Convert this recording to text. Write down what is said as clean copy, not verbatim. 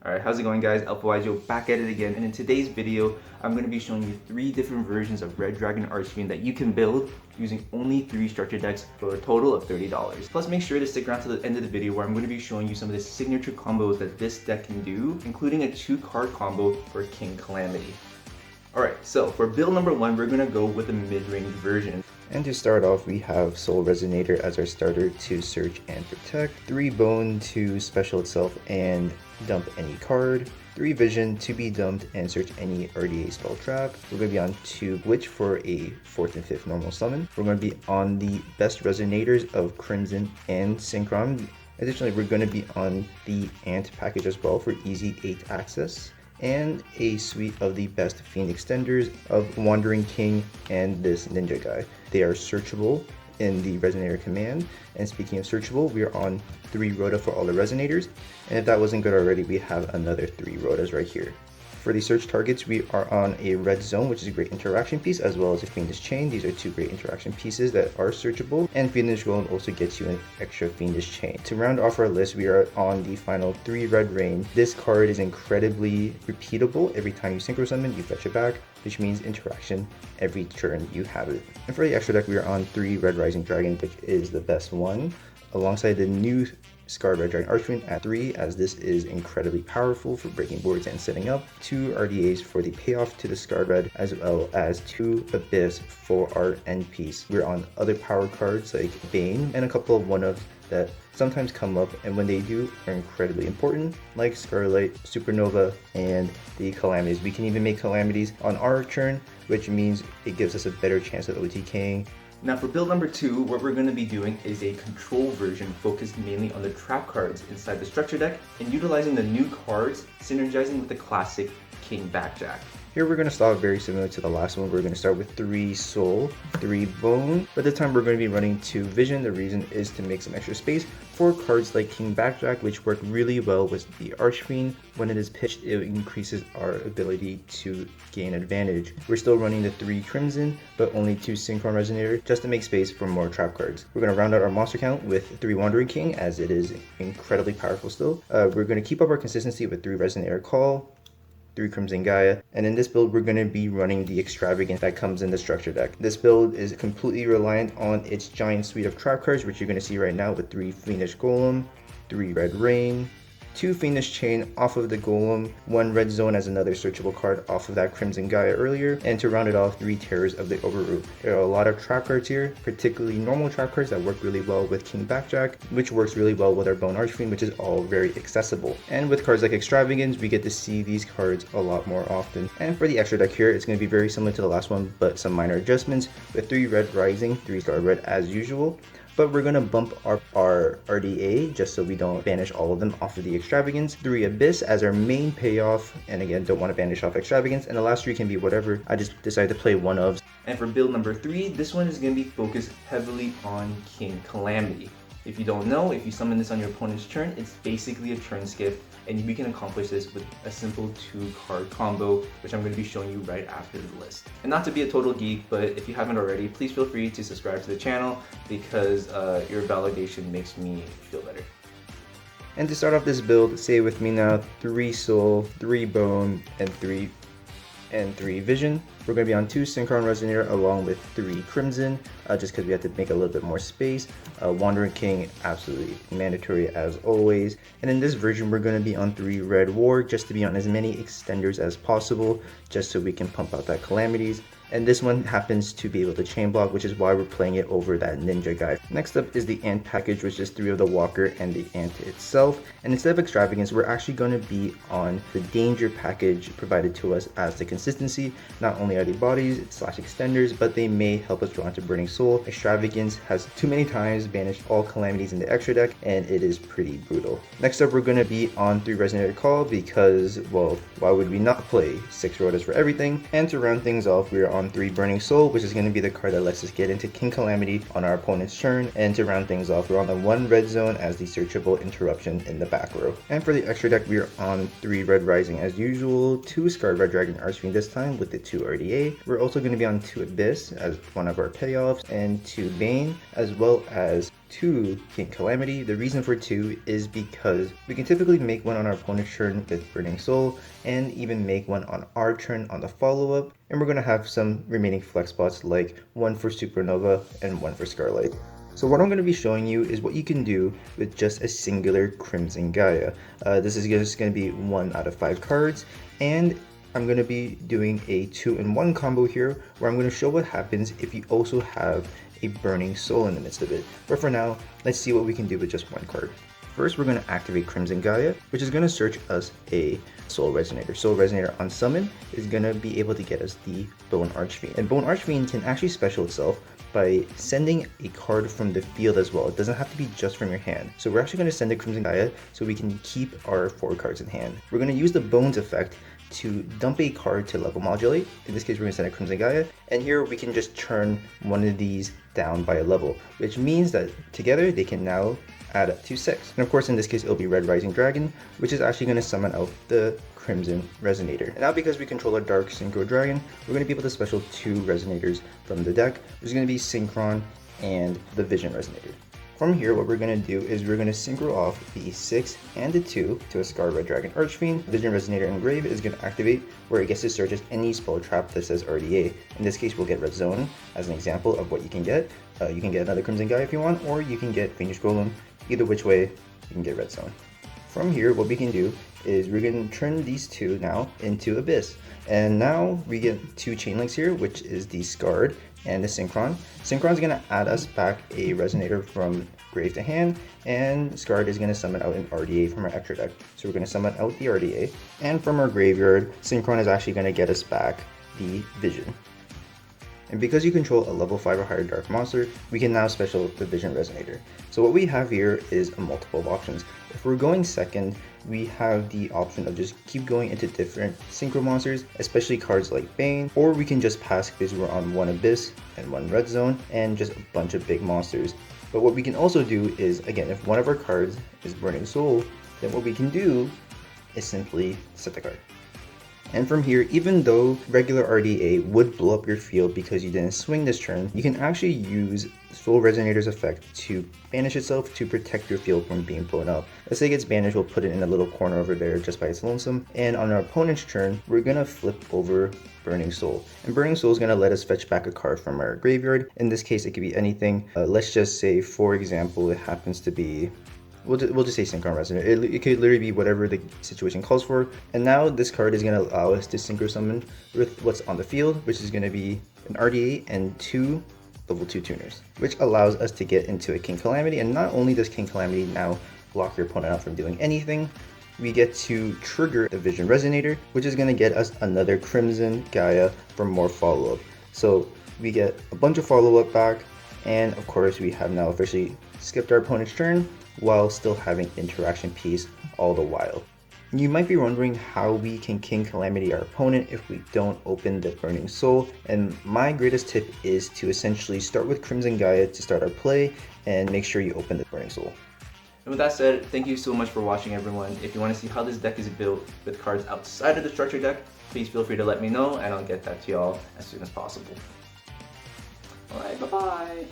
Alright, how's it going guys? AlphaYGO back at it again, and in today's video, I'm going to be showing you 3 different versions of Red Dragon Archfiend that you can build using only 3 structure decks for a total of $30. Plus make sure to stick around to the end of the video where I'm going to be showing you some of the signature combos that this deck can do, including a 2-card combo for King Calamity. Alright, so for build number 1, we're going to go with a mid-range version. And to start off, we have Soul Resonator as our starter to search and protect, 3 Bone to special itself and dump any card, 3 Vision to be dumped and search any RDA spell trap. We're going to be on 2 Glitch for a 4th and 5th normal summon. We're going to be on the best Resonators of Crimson and Synchron. Additionally, we're going to be on the Ant package as well for easy 8 access, and a suite of the best Fiend extenders of Wandering King and this Ninja guy. They are searchable in the Resonator command, and speaking of searchable, we are on 3 Rhoda for all the Resonators, and if that wasn't good already, we have another 3 Rhodas right here. For the search targets, we are on a Red Zone, which is a great interaction piece, as well as a Fiendish Chain. These are 2 great interaction pieces that are searchable, and Fiendish Golem also gets you an extra Fiendish Chain. To round off our list, we are on the final 3 Red Rain. This card is incredibly repeatable. Every time you Synchro Summon, you fetch it back, which means interaction every turn you have it. And for the extra deck, we are on 3 Red Rising Dragon, which is the best one, alongside the new Scarred Red Dragon Archfiend at 3, as this is incredibly powerful for breaking boards and setting up, 2 RDAs for the payoff to the Scarred Red, as well as 2 Abyss for our end piece. We're on other power cards like Bane and a couple of 1-ofs that sometimes come up, and when they do are incredibly important, like Scarlet, Supernova, and the Calamities. We can even make Calamities on our turn, which means it gives us a better chance of OTKing. Now for build number 2, what we're going to be doing is a control version focused mainly on the trap cards inside the structure deck and utilizing the new cards synergizing with the classic King Backjack. Here we're going to start very similar to the last one. We're going to start with 3 Soul, 3 Bone, but this time we're going to be running 2 Vision. The reason is to make some extra space for cards like King Backjack, which work really well with the Archfiend. When it is pitched, it increases our ability to gain advantage. We're still running the 3 Crimson, but only 2 Synchron Resonator, just to make space for more trap cards. We're going to round out our monster count with 3 Wandering King, as it is incredibly powerful still. We're going to keep up our consistency with 3 Resonator Call, 3 Crimson Gaia, and in this build we're going to be running the Extravagance that comes in the structure deck. This build is completely reliant on its giant suite of trap cards, which you're going to see right now with 3 Fiendish Golem, 3 Red Rain, 2 Fiendish Chain off of the Golem, 1 Red Zone as another searchable card off of that Crimson Gaia earlier, and to round it off, 3 Terrors of the Overroot. There are a lot of trap cards here, particularly normal trap cards that work really well with King Backjack, which works really well with our Bone Archfiend, which is all very accessible. And with cards like Extravagance, we get to see these cards a lot more often. And for the extra deck here, it's going to be very similar to the last one, but some minor adjustments with 3 Red Rising, 3 Scarred Red as usual. But we're going to bump our RDA just so we don't banish all of them off of the Extravagance. 3 Abyss as our main payoff, and again, don't want to banish off Extravagance. And the last 3 can be whatever. I just decided to play 1-ofs. And for build number 3, this one is going to be focused heavily on King Calamity. If you don't know, if you summon this on your opponent's turn, it's basically a turn skip, and we can accomplish this with a simple 2-card combo, which I'm going to be showing you right after the list. And not to be a total geek, but if you haven't already, please feel free to subscribe to the channel, because your validation makes me feel better. And to start off this build, say with me now, 3 Soul, 3 Bone, and 3 Vision. We're going to be on 2 Synchron Resonator along with 3 Crimson, just because we have to make a little bit more space. Wandering King, absolutely mandatory as always. And in this version, we're going to be on 3 Red War, just to be on as many extenders as possible, just so we can pump out that Calamities. And this one happens to be able to chain block, which is why we're playing it over that Ninja guy. Next up is the Ant package, which is 3 of the Walker and the Ant itself. And instead of Extravagance, we're actually going to be on the Danger package provided to us as the consistency. Not only are they bodies / extenders, but they may help us draw into Burning Soul. Extravagance has too many times banished all Calamities in the extra deck, and it is pretty brutal. Next up, we're going to be on 3 Resonator Call, because, well, why would we not play 6 Rhodas for everything? And to round things off, we are on 3 Burning Soul, which is going to be the card that lets us get into King Calamity on our opponent's turn. And to round things off, we're on the 1 Red Zone as the searchable interruption in the back row. And for the extra deck, we are on 3 Red Rising as usual, 2 Scarred Red Dragon Archfiend this time with the 2 RDA. We're also going to be on 2 Abyss as one of our payoffs, and 2 Bane, as well as 2 King Calamity. The reason for 2 is because we can typically make one on our opponent's turn with Burning Soul, and even make one on our turn on the follow-up, and we're going to have some remaining flex spots like one for Supernova and one for Scarlight. So what I'm going to be showing you is what you can do with just a singular Crimson Gaia. This is just going to be 1 out of 5 cards, and I'm going to be doing a 2-in-1 combo here, where I'm going to show what happens if you also have a Burning Soul in the midst of it. But for now, let's see what we can do with just 1 card. First, we're going to activate Crimson Gaia, which is going to search us a Soul Resonator. Soul Resonator on summon is going to be able to get us the Bone Archfiend. And Bone Archfiend can actually special itself by sending a card from the field as well. It doesn't have to be just from your hand. So we're actually going to send a Crimson Gaia so we can keep our 4 cards in hand. We're going to use the Bones effect to dump a card to level modulate. In this case, we're going to send a Crimson Gaia, and here we can just turn one of these down by a level, which means that together they can now add up to 6. And of course, in this case, it'll be Red Rising Dragon, which is actually going to summon out the Crimson Resonator. And now, because we control a Dark Synchro Dragon, we're going to be able to special 2 Resonators from the deck, which is going to be Synchron and the Vision Resonator. From here, what we're going to do is we're going to synchro off the 6 and the 2 to a Scar Red Dragon Archfiend. Vision Resonator Engrave is going to activate, where it gets to search any spell trap that says RDA. In this case, we'll get Red Zone as an example of what you can get. You can get another Crimson Gaia if you want, or you can get Fiendish Golem. Either which way, you can get Red Zone. From here, what we can do is we're going to turn these 2 now into Abyss. And now we get 2 chain links here, which is the Scarred and the Synchron. Synchron is going to add us back a Resonator from grave to hand, and Scarred is going to summon out an RDA from our extra deck. So we're going to summon out the RDA, and from our graveyard, Synchron is actually going to get us back the Vision. And because you control a level 5 or higher dark monster, we can now special the Vision Resonator. So what we have here is a multiple of options. If we're going second, we have the option of just keep going into different synchro monsters, especially cards like Bane, or we can just pass because we're on 1 Abyss and 1 Red Zone and just a bunch of big monsters. But what we can also do is, again, if one of our cards is Burning Soul, then what we can do is simply set the card. And from here, even though regular RDA would blow up your field because you didn't swing this turn, you can actually use Soul Resonator's effect to banish itself to protect your field from being blown up. Let's say it gets banished, we'll put it in a little corner over there just by its lonesome. And on our opponent's turn, we're going to flip over Burning Soul. And Burning Soul is going to let us fetch back a card from our graveyard. In this case, it could be anything. Let's just say, for example, it happens to be... We'll just say Synchron Resonator. It could literally be whatever the situation calls for. And now this card is going to allow us to synchro summon with what's on the field, which is going to be an RDA and 2 level 2 tuners, which allows us to get into a King Calamity. And not only does King Calamity now block your opponent out from doing anything, we get to trigger the Vision Resonator, which is going to get us another Crimson Gaia for more follow-up. So we get a bunch of follow-up back, and of course we have now officially skipped our opponent's turn while still having interaction piece all the while. You might be wondering how we can King Calamity our opponent if we don't open the Burning Soul, and my greatest tip is to essentially start with Crimson Gaia to start our play and make sure you open the Burning Soul. And with that said, thank you so much for watching, everyone. If you want to see how this deck is built with cards outside of the structure deck, please feel free to let me know and I'll get that to y'all as soon as possible. Alright, bye-bye!